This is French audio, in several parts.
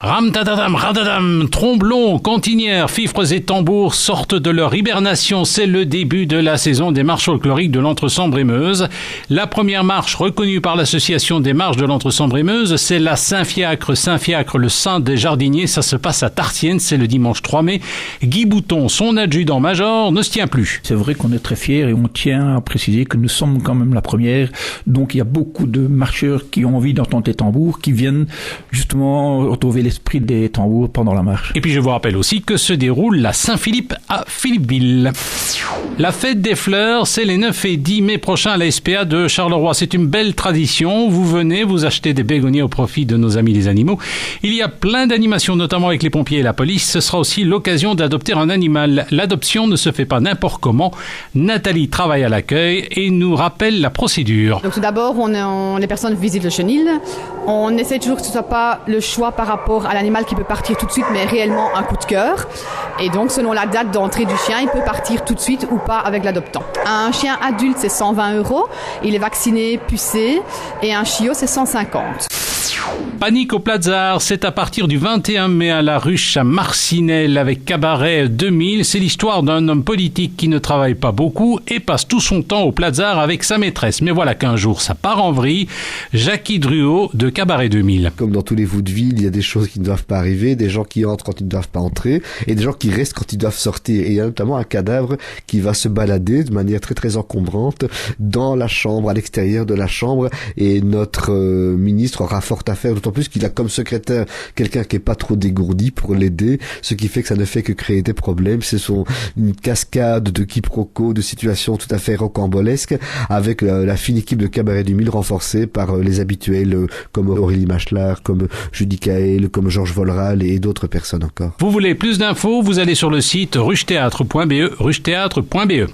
Ram-tadadam, radadam, tromblons, cantinières, fifres et tambours sortent de leur hibernation. C'est le début de la saison des marches folkloriques de l'Entre-Sambre-et-Meuse. La première marche reconnue par l'association des marches de l'Entre-Sambre-et-Meuse, c'est la Saint-Fiacre. Saint-Fiacre, le saint des jardiniers, ça se passe à Tartienne, c'est le dimanche 3 mai. Guy Bouton, son adjudant-major, ne se tient plus. C'est vrai qu'on est très fiers et on tient à préciser que nous sommes quand même la première. Donc il y a beaucoup de marcheurs qui ont envie d'entendre les tambours, qui viennent justement retrouver l'esprit des tambours pendant la marche. Et puis je vous rappelle aussi que se déroule la Saint-Philippe à Philippeville. La fête des fleurs, c'est les 9 et 10 mai prochains à la SPA de Charleroi. C'est une belle tradition. Vous venez, vous achetez des bégonias au profit de nos amis les animaux. Il y a plein d'animations, notamment avec les pompiers et la police. Ce sera aussi l'occasion d'adopter un animal. L'adoption ne se fait pas n'importe comment. Nathalie travaille à l'accueil et nous rappelle la procédure. Donc tout d'abord, les personnes visitent le chenil. On essaie toujours que ce ne soit pas le choix par rapport à l'animal qui peut partir tout de suite, mais réellement un coup de cœur. Et donc, selon la date d'entrée du chien, il peut partir tout de suite ou pas avec l'adoptant. Un chien adulte, c'est 120 €. Il est vacciné, pucé. Et un chiot, c'est 150. Panique au Platzar, c'est à partir du 21 mai à la Ruche à Marcinelle avec Cabaret 2000. C'est l'histoire d'un homme politique qui ne travaille pas beaucoup et passe tout son temps au Platzar avec sa maîtresse. Mais voilà qu'un jour, ça part en vrille. Jackie Druot de Cabaret 2000. Comme dans tous les vaudevilles, il y a des choses qui ne doivent pas arriver, des gens qui entrent quand ils ne doivent pas entrer et des gens qui restent quand ils doivent sortir. Et il y a notamment un cadavre qui va se balader de manière très très encombrante dans la chambre, à l'extérieur de la chambre. Et notre ministre aura fort à faire, d'autant plus qu'il a comme secrétaire quelqu'un qui est pas trop dégourdi pour l'aider, ce qui fait que ça ne fait que créer des problèmes. Ce sont une cascade de quiproquos, de situations tout à fait rocambolesques, avec la fine équipe de Cabaret 2000 renforcée par les habituels comme Aurélie Machelard, comme Judy Kael, comme Georges Volral et d'autres personnes encore. Vous voulez plus d'infos, vous allez sur le site ruchetheatre.be, ruchetheatre.be.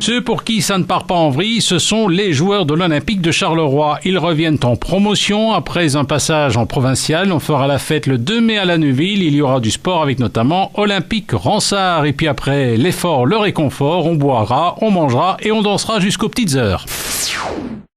Ceux pour qui ça ne part pas en vrille, ce sont les joueurs de l'Olympique de Charleroi. Ils reviennent en promotion après un passage en provincial. On fera la fête le 2 mai à la Neuville. Il y aura du sport avec notamment Olympique Ransard. Et puis après l'effort, le réconfort, on boira, on mangera et on dansera jusqu'aux petites heures.